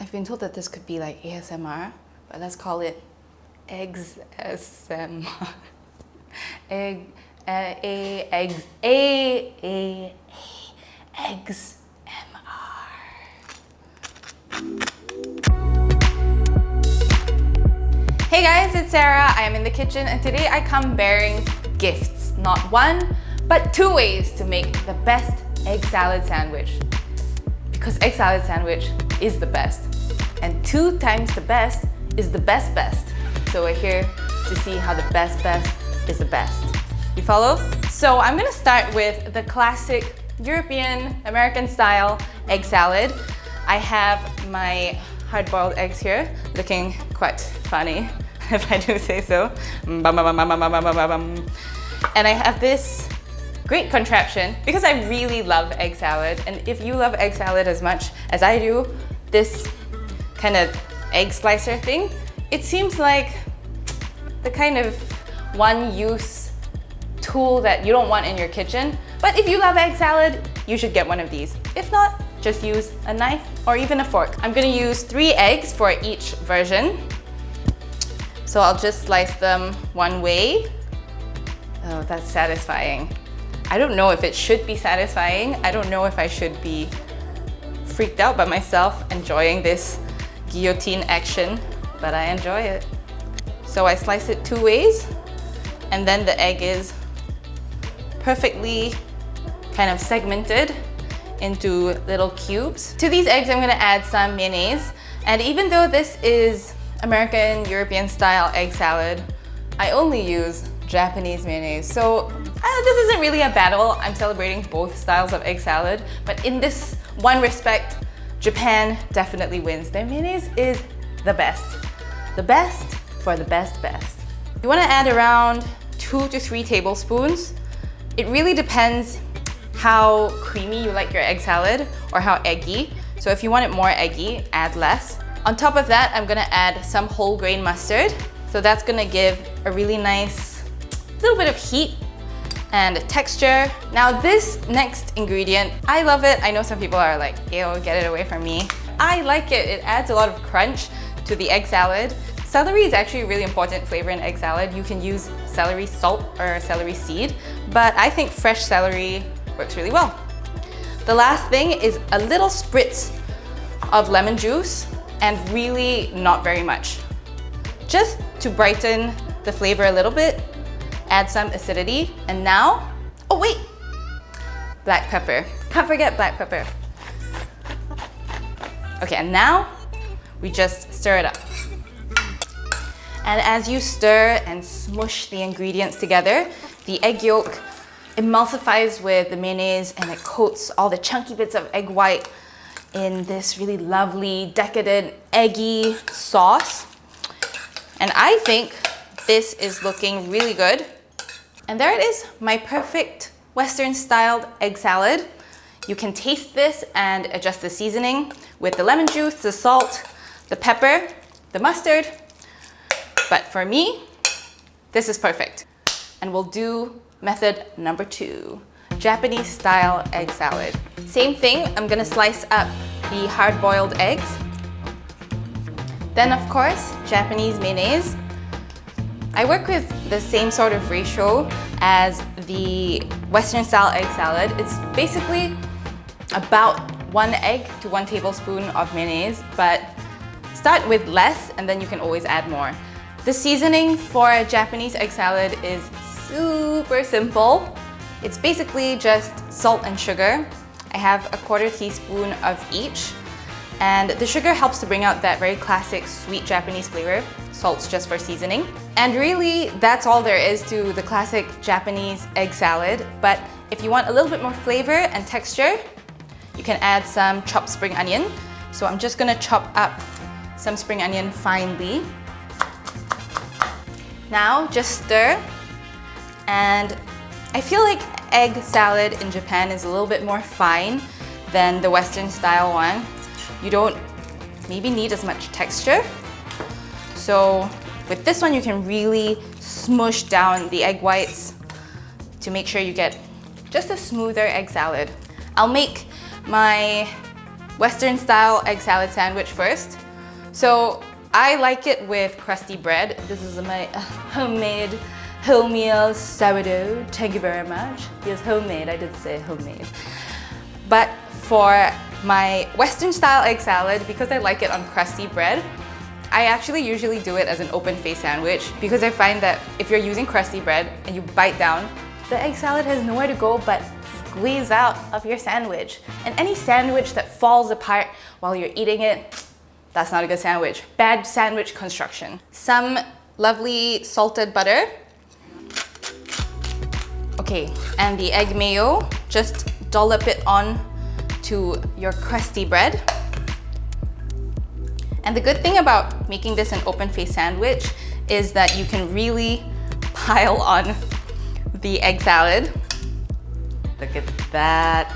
I've been told that this could be like ASMR, but let's call it eggs ASMR. Eggs MR. Hey guys, it's Sarah. I am in the kitchen and today I come bearing gifts. Not one, but two ways to make the best egg salad sandwich. Because egg salad sandwich is the best. And 2 times the best is the best best. So we're here to see how the best best is the best. You follow? So I'm gonna start with the classic European, American style egg salad. I have my hard-boiled eggs here, looking quite funny, if I do say so. And I have this great contraption because I really love egg salad. And if you love egg salad as much as I do, this kind of egg slicer thing, it seems like the kind of one-use tool that you don't want in your kitchen. But if you love egg salad, you should get one of these. If not, just use a knife or even a fork. I'm gonna use 3 eggs for each version. So I'll just slice them one way. Oh, that's satisfying. I don't know if it should be satisfying. I don't know if I should be freaked out by myself enjoying this guillotine action, but I enjoy it. So I slice it 2 ways, and then the egg is perfectly kind of segmented into little cubes. To these eggs, I'm gonna add some mayonnaise. And even though this is American, European style egg salad, I only use Japanese mayonnaise. So this isn't really a battle. I'm celebrating both styles of egg salad, but in this one respect, Japan definitely wins. Their mayonnaise is the best. The best for the best best. You wanna add around 2 to 3 tablespoons. It really depends how creamy you like your egg salad or how eggy. So if you want it more eggy, add less. On top of that, I'm gonna add some whole grain mustard. So that's gonna give a really nice little bit of heat and texture. Now this next ingredient, I love it. I know some people are like, ew, get it away from me. I like it. It adds a lot of crunch to the egg salad. Celery is actually a really important flavor in egg salad. You can use celery salt or celery seed, but I think fresh celery works really well. The last thing is a little spritz of lemon juice, and really not very much. Just to brighten the flavor a little bit, add some acidity, and now, oh wait, black pepper. Can't forget black pepper. Okay, and now we just stir it up. And as you stir and smush the ingredients together, the egg yolk emulsifies with the mayonnaise and it coats all the chunky bits of egg white in this really lovely, decadent, eggy sauce. And I think this is looking really good. And there it is, my perfect Western-styled egg salad. You can taste this and adjust the seasoning with the lemon juice, the salt, the pepper, the mustard. But for me, this is perfect. And we'll do method number 2, Japanese-style egg salad. Same thing, I'm gonna slice up the hard-boiled eggs. Then, of course, Japanese mayonnaise. I work with the same sort of ratio as the Western-style egg salad. It's basically about 1 egg to 1 tablespoon of mayonnaise, but start with less and then you can always add more. The seasoning for a Japanese egg salad is super simple. It's basically just salt and sugar. I have a 1/4 teaspoon of each. And the sugar helps to bring out that very classic sweet Japanese flavor. Salt's just for seasoning. And really, that's all there is to the classic Japanese egg salad. But if you want a little bit more flavor and texture, you can add some chopped spring onion. So I'm just gonna chop up some spring onion finely. Now, just stir. And I feel like egg salad in Japan is a little bit more fine than the Western style one. You don't maybe need as much texture. So with this one, you can really smush down the egg whites to make sure you get just a smoother egg salad. I'll make my Western style egg salad sandwich first. So I like it with crusty bread. This is my homemade wholemeal sourdough. Thank you very much. Yes, homemade, I did say homemade. But for my Western style egg salad, because I like it on crusty bread, I actually usually do it as an open face sandwich because I find that if you're using crusty bread and you bite down, the egg salad has nowhere to go but squeeze out of your sandwich. And any sandwich that falls apart while you're eating it, that's not a good sandwich. Bad sandwich construction. Some lovely salted butter. Okay, and the egg mayo, just dollop it on to your crusty bread. And the good thing about making this an open face sandwich is that you can really pile on the egg salad. Look at that.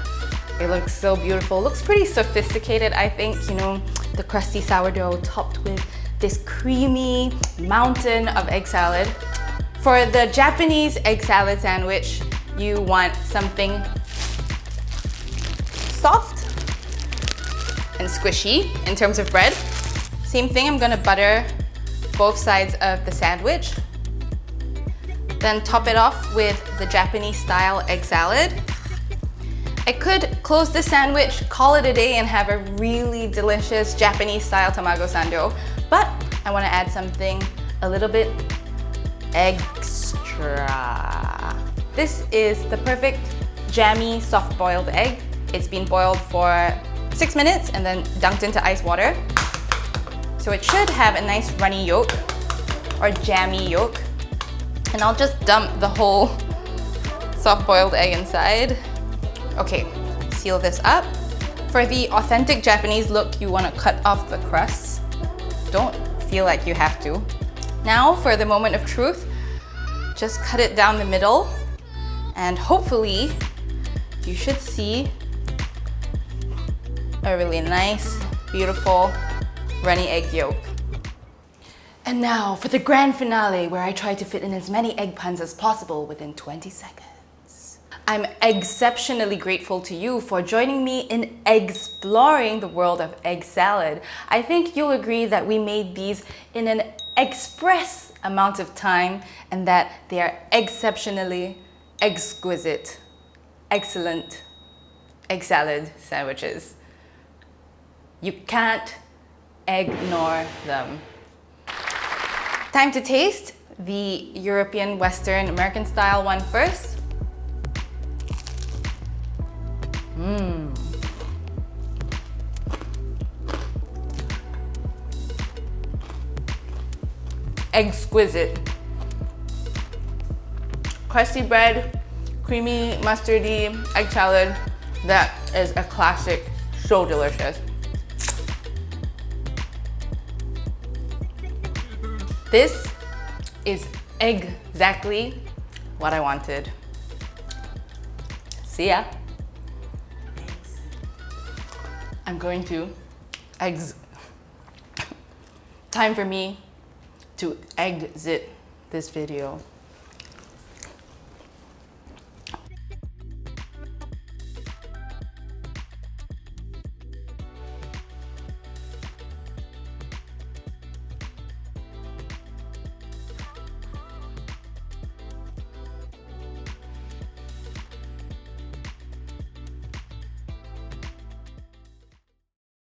It looks so beautiful. It looks pretty sophisticated, I think. You know, the crusty sourdough topped with this creamy mountain of egg salad. For the Japanese egg salad sandwich, you want something soft and squishy in terms of bread. Same thing, I'm gonna butter both sides of the sandwich. Then top it off with the Japanese style egg salad. I could close the sandwich, call it a day, and have a really delicious Japanese style tamago sando, but I wanna add something a little bit extra. This is the perfect jammy soft boiled egg. It's been boiled for 6 minutes and then dunked into ice water. So it should have a nice runny yolk or jammy yolk. And I'll just dump the whole soft-boiled egg inside. Okay, seal this up. For the authentic Japanese look, you want to cut off the crust. Don't feel like you have to. Now for the moment of truth, just cut it down the middle and hopefully you should see a really nice, beautiful runny egg yolk. And now for the grand finale where I try to fit in as many egg puns as possible within 20 seconds. I'm exceptionally grateful to you for joining me in exploring the world of egg salad. I think you'll agree that we made these in an express amount of time and that they are exceptionally exquisite, excellent egg salad sandwiches. You can't ignore them. Time to taste the European, Western, American style one first. Exquisite. Crusty bread, creamy, mustardy, egg salad. That is a classic, so delicious. This is exactly what I wanted. See ya. I'm going to time for me to exit this video.